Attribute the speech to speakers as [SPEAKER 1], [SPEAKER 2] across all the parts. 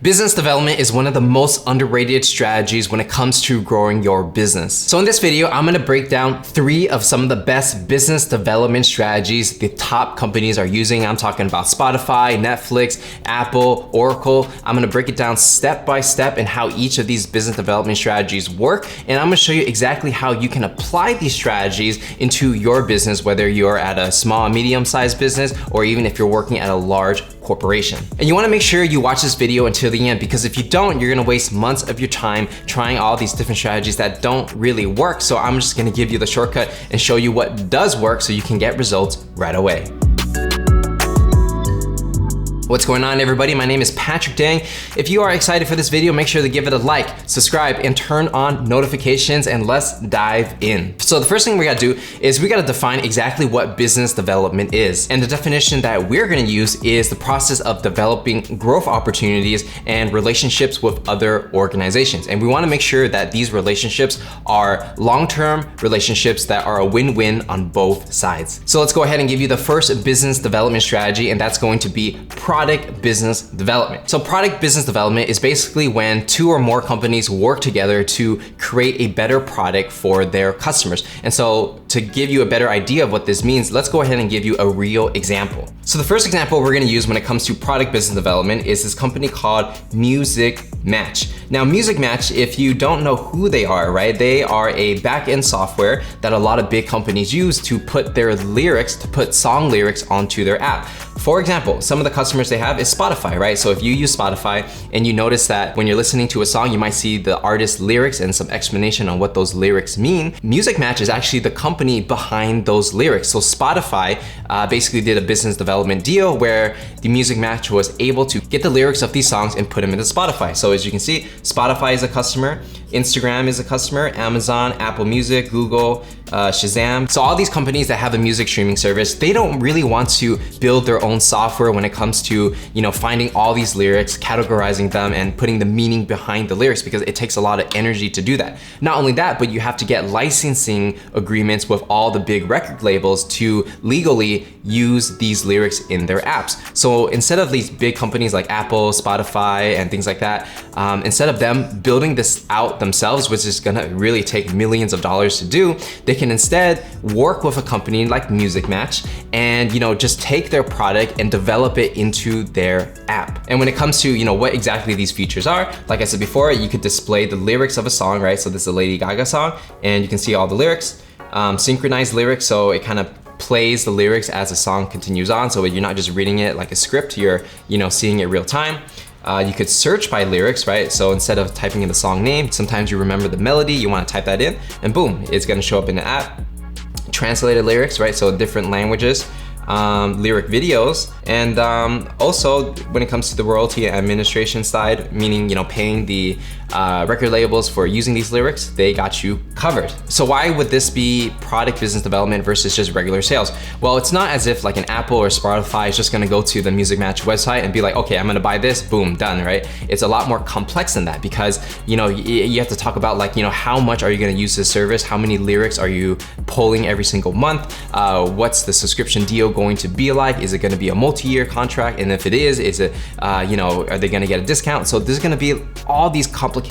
[SPEAKER 1] Business development is one of the most underrated strategies when it comes to growing your business. So in this video, I'm gonna break down 3 of some of the best business development strategies the top companies are using. I'm talking about Spotify, Netflix, Apple, Oracle. I'm gonna break it down step by step and how each of these business development strategies work. And I'm gonna show you exactly how you can apply these strategies into your business, whether you're at a small, medium-sized business, or even if you're working at a large corporation. And you wanna make sure you watch this video until the end, because if you don't, you're gonna waste months of your time trying all these different strategies that don't really work. So I'm just gonna give you the shortcut and show you what does work so you can get results right away. What's going on, everybody? My name is Patrick Dang. If you are excited for this video, make sure to give it a like, subscribe, and turn on notifications, and let's dive in. So the first thing we gotta do is we gotta define exactly what business development is. And the definition that we're gonna use is the process of developing growth opportunities and relationships with other organizations. And we wanna make sure that these relationships are long-term relationships that are a win-win on both sides. So let's go ahead and give you the first business development strategy, and that's going to be product business development. So product business development is basically when 2 or more companies work together to create a better product for their customers. And so to give you a better idea of what this means, let's go ahead and give you a real example. So the first example we're gonna use when it comes to product business development is this company called Music Match. Now, Music Match, if you don't know who they are, right? They are a back-end software that a lot of big companies use to put their lyrics, to put song lyrics onto their app. For example, some of the customers they have is Spotify, right? So if you use Spotify and you notice that when you're listening to a song, you might see the artist's lyrics and some explanation on what those lyrics mean. Music Match is actually the company behind those lyrics. So Spotify basically did a business development deal where the Music Match was able to get the lyrics of these songs and put them into Spotify. So as you can see, Spotify is a customer, Instagram is a customer, Amazon, Apple Music, Google, Shazam. So all these companies that have a music streaming service, they don't really want to build their own software when it comes to, finding all these lyrics, categorizing them, and putting the meaning behind the lyrics, because it takes a lot of energy to do that. Not only that, but you have to get licensing agreements with all the big record labels to legally use these lyrics in their apps. So instead of these big companies like Apple, Spotify, and things like that, instead of them building this out themselves, which is gonna really take millions of dollars to do, they can instead work with a company like Music Match and just take their product and develop it into their app. And when it comes to what exactly these features are, like I said before, you could display the lyrics of a song, right? So this is a Lady Gaga song, and you can see all the lyrics, synchronized lyrics, so it kind of plays the lyrics as the song continues on, so you're not just reading it like a script, you're seeing it real time. You could search by lyrics, right? So instead of typing in the song name, sometimes you remember the melody, you wanna type that in, and boom, it's gonna show up in the app. Translated lyrics, right? So different languages, lyric videos, and also when it comes to the royalty administration side, meaning paying the record labels for using these lyrics, they got you covered. So why would this be product business development versus just regular sales? Well, it's not as if like an Apple or Spotify is just gonna go to the Music Match website and be like, okay, I'm gonna buy this, boom, done, right? It's a lot more complex than that, because you have to talk about like how much are you gonna use this service, how many lyrics are you pulling every single month, what's the subscription deal going to be like, is it gonna be a multi-year contract, and if it is it are they gonna get a discount? So there's gonna be all these complications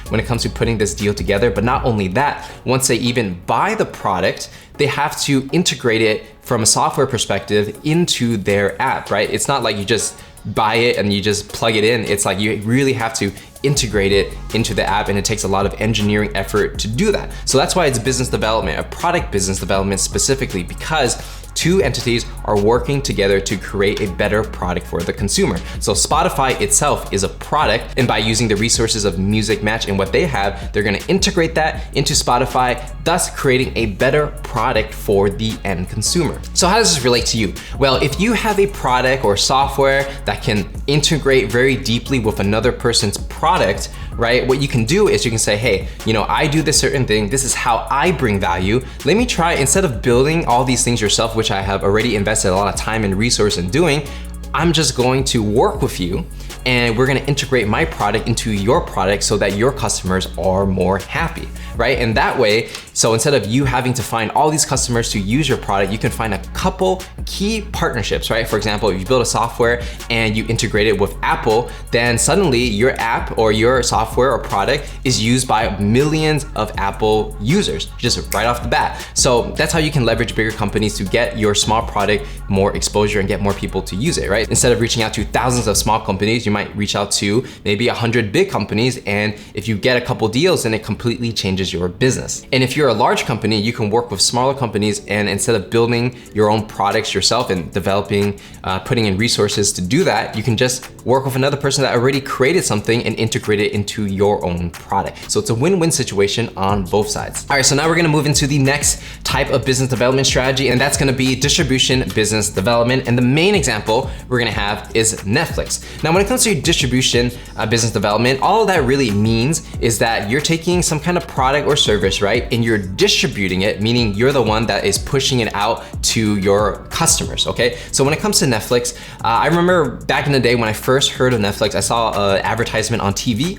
[SPEAKER 1] when it comes to putting this deal together. But not only that, once they even buy the product, they have to integrate it from a software perspective into their app, right? It's not like you just buy it and you just plug it in. It's like you really have to integrate it into the app, and it takes a lot of engineering effort to do that. So that's why it's business development, a product business development specifically, because 2 entities are working together to create a better product for the consumer. So Spotify itself is a product, and by using the resources of Music Match and what they have, they're gonna integrate that into Spotify, thus creating a better product for the end consumer. So how does this relate to you? Well, if you have a product or software that can integrate very deeply with another person's product, right? What you can do is you can say, hey, I do this certain thing, this is how I bring value. Let me try, instead of building all these things yourself, which I have already invested a lot of time and resource in doing, I'm just going to work with you and we're gonna integrate my product into your product so that your customers are more happy, right? And that way, so instead of you having to find all these customers to use your product, you can find a couple key partnerships, right? For example, if you build a software and you integrate it with Apple, then suddenly your app or your software or product is used by millions of Apple users, just right off the bat. So that's how you can leverage bigger companies to get your small product more exposure and get more people to use it, right? Instead of reaching out to thousands of small companies, you might reach out to maybe 100 big companies, and if you get a couple deals, then it completely changes your business. And if you're a large company, you can work with smaller companies, and instead of building your own products yourself and developing, putting in resources to do that, you can just work with another person that already created something and integrate it into your own product. So it's a win-win situation on both sides. All right, so now we're gonna move into the next type of business development strategy, and that's gonna be distribution business development. And the main example we're gonna have is Netflix. Now, when it comes to distribution business development, all that really means is that you're taking some kind of product or service, right? And you're distributing it, meaning you're the one that is pushing it out to your customers, okay? So when it comes to Netflix, I remember back in the day when I first heard of Netflix, I saw an advertisement on TV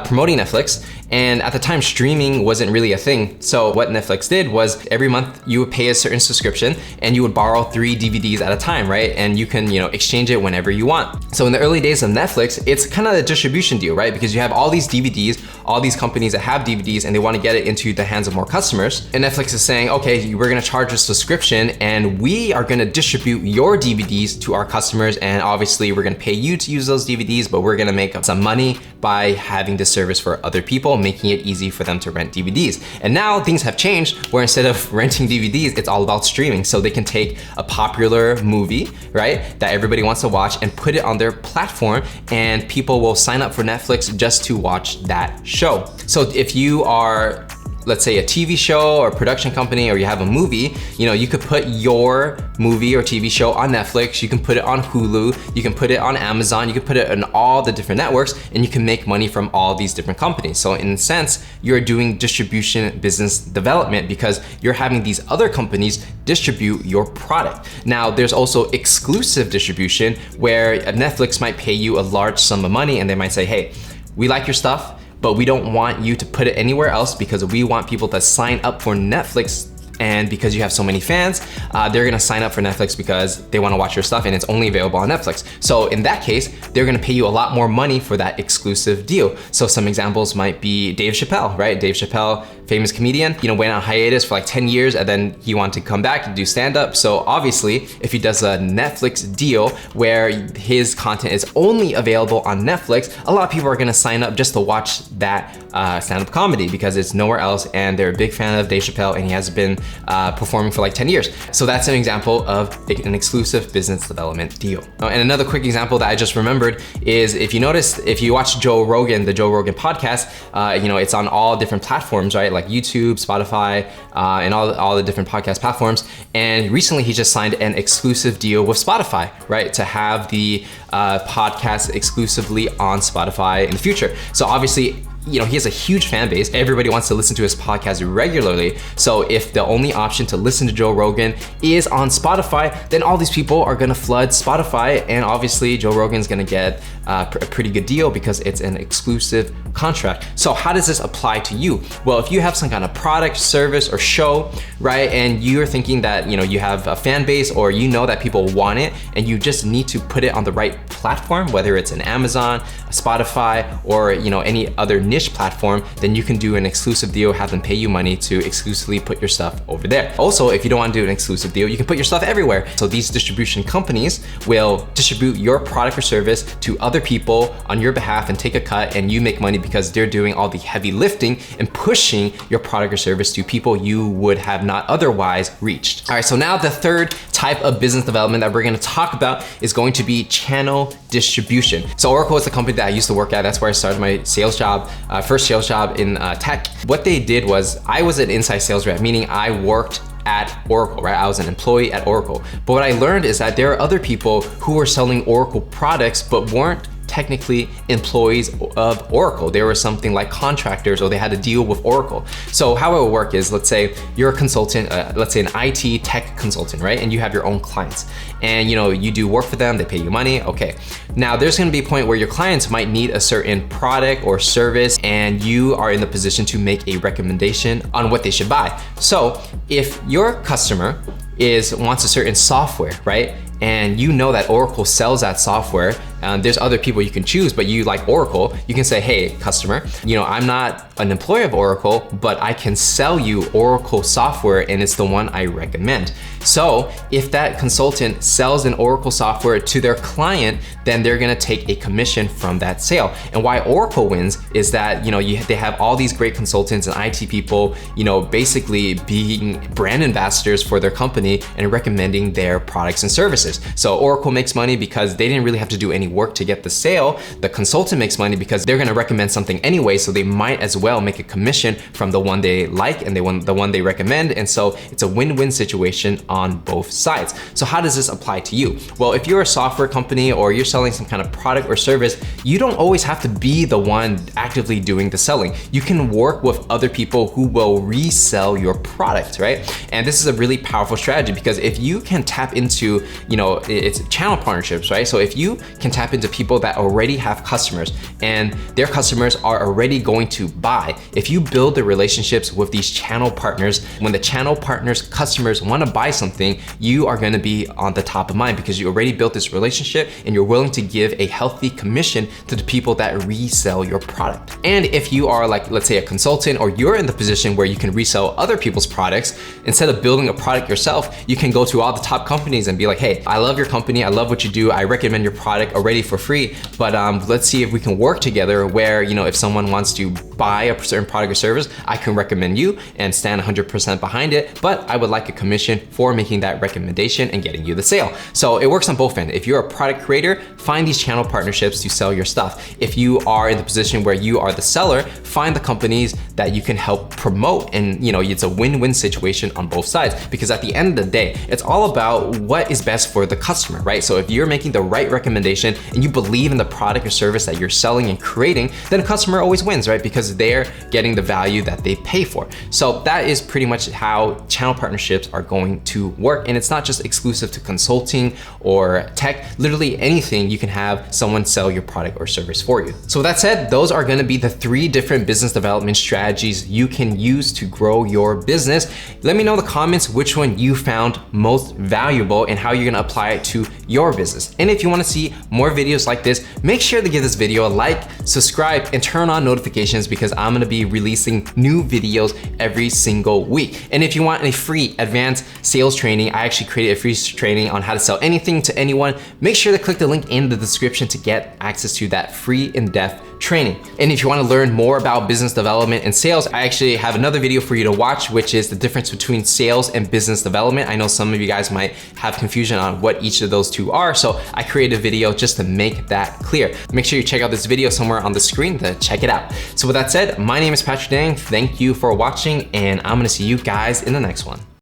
[SPEAKER 1] promoting Netflix. And at the time, streaming wasn't really a thing. So what Netflix did was every month you would pay a certain subscription and you would borrow 3 DVDs at a time, right? And you can, exchange it whenever you want. So in the early days of Netflix, it's kind of a distribution deal, right? Because you have all these DVDs, all these companies that have DVDs, and they want to get it into the hands of more customers. And Netflix is saying, okay, we're gonna charge a subscription and we are gonna distribute your DVDs to our customers. And obviously we're gonna pay you to use those DVDs, but we're gonna make some money by having this service for other people, making it easy for them to rent DVDs. And now things have changed where instead of renting DVDs, it's all about streaming. So they can take a popular movie, right, that everybody wants to watch and put it on their platform, and people will sign up for Netflix just to watch that show. So if you are, let's say, a TV show or production company, or you have a movie, you could put your movie or TV show on Netflix, you can put it on Hulu, you can put it on Amazon, you can put it on all the different networks, and you can make money from all these different companies. So in a sense, you're doing distribution business development because you're having these other companies distribute your product. Now, there's also exclusive distribution where Netflix might pay you a large sum of money and they might say, hey, we like your stuff, but we don't want you to put it anywhere else because we want people to sign up for Netflix. And because you have so many fans, they're gonna sign up for Netflix because they wanna watch your stuff and it's only available on Netflix. So in that case, they're gonna pay you a lot more money for that exclusive deal. So some examples might be Dave Chappelle, right? Dave Chappelle, famous comedian, went on hiatus for like 10 years and then he wanted to come back and do stand-up. So obviously, if he does a Netflix deal where his content is only available on Netflix, a lot of people are gonna sign up just to watch that stand-up comedy because it's nowhere else, and they're a big fan of Dave Chappelle and he has been performing for like 10 years. So that's an example of an exclusive business development deal. And another quick example that I just remembered is if you watch Joe Rogan, the Joe Rogan podcast, it's on all different platforms, right? Like YouTube, Spotify, and all the different podcast platforms. And recently he just signed an exclusive deal with Spotify, right? To have the podcast exclusively on Spotify in the future. So obviously, he has a huge fan base. Everybody wants to listen to his podcast regularly. So if the only option to listen to Joe Rogan is on Spotify, then all these people are gonna flood Spotify, and obviously Joe Rogan's gonna get a pretty good deal because it's an exclusive contract. So how does this apply to you? Well, if you have some kind of product, service, or show, right, and you're thinking that you have a fan base, or that people want it, and you just need to put it on the right platform, whether it's an Amazon, a Spotify, or any other niche platform, then you can do an exclusive deal, have them pay you money to exclusively put your stuff over there. Also, if you don't want to do an exclusive deal, you can put your stuff everywhere. So these distribution companies will distribute your product or service to other people on your behalf and take a cut, and you make money because they're doing all the heavy lifting and pushing your product or service to people you would have not otherwise reached. All right, so now the third type of business development that we're gonna talk about is going to be channel distribution. So Oracle is the company that I used to work at. That's where I started my sales job, first sales job in tech. What they did was, I was an inside sales rep, meaning I worked at Oracle, right? I was an employee at Oracle. But what I learned is that there are other people who were selling Oracle products but weren't technically employees of Oracle. They were something like contractors, or they had a deal with Oracle. So how it would work is, let's say you're a consultant, let's say an IT tech consultant, right? And you have your own clients, and you do work for them, they pay you money, okay. Now there's gonna be a point where your clients might need a certain product or service, and you are in the position to make a recommendation on what they should buy. So if your customer wants a certain software, right? And you know that Oracle sells that software, there's other people you can choose, but you like Oracle, you can say, hey, customer, I'm not an employee of Oracle, but I can sell you Oracle software, and it's the one I recommend. So if that consultant sells an Oracle software to their client, then they're gonna take a commission from that sale. And why Oracle wins is that they have all these great consultants and IT people, basically being brand ambassadors for their company and recommending their products and services. So Oracle makes money because they didn't really have to do any work to get the sale. The consultant makes money because they're gonna recommend something anyway, so they might as well make a commission from the one they like and the one they recommend. And so it's a win-win situation on both sides. So how does this apply to you? Well, if you're a software company or you're selling some kind of product or service, you don't always have to be the one actively doing the selling. You can work with other people who will resell your product, right? And this is a really powerful strategy, because if you can tap into, it's channel partnerships, right? So if you can tap into people that already have customers and their customers are already going to buy, if you build the relationships with these channel partners, when the channel partners' customers want to buy something, you are going to be on the top of mind because you already built this relationship and you're willing to give a healthy commission to the people that resell your product. And if you are, like, let's say a consultant, or you're in the position where you can resell other people's products, instead of building a product yourself, you can go to all the top companies and be like, hey, I love your company, I love what you do, I recommend your product already for free, but let's see if we can work together where, if someone wants to buy a certain product or service, I can recommend you and stand 100% behind it, but I would like a commission for making that recommendation and getting you the sale. So it works on both ends. If you're a product creator, find these channel partnerships to sell your stuff. If you are in the position where you are the seller, find the companies that you can help promote, and it's a win-win situation on both sides, because at the end of the day, it's all about what is best for the customer, right? So if you're making the right recommendation and you believe in the product or service that you're selling and creating, then a customer always wins, right? Because they're getting the value that they pay for. So that is pretty much how channel partnerships are going to work. And it's not just exclusive to consulting or tech, literally anything you can have someone sell your product or service for you. So with that said, those are gonna be the 3 different business development strategies you can use to grow your business. Let me know in the comments which one you found most valuable and how you're gonna apply it to your business. And if you wanna see more videos like this, make sure to give this video a like, subscribe, and turn on notifications, because I'm gonna be releasing new videos every single week. And if you want a free advanced sales training, I actually created a free training on how to sell anything to anyone. Make sure to click the link in the description to get access to that free in-depth training. And if you want to learn more about business development and sales, I actually have another video for you to watch, which is the difference between sales and business development. I know some of you guys might have confusion on what each of those two are, so I created a video just to make that clear. Make sure you check out this video somewhere on the screen to check it out. So with that said, my name is Patrick Dang. Thank you for watching, and I'm gonna see you guys in the next one.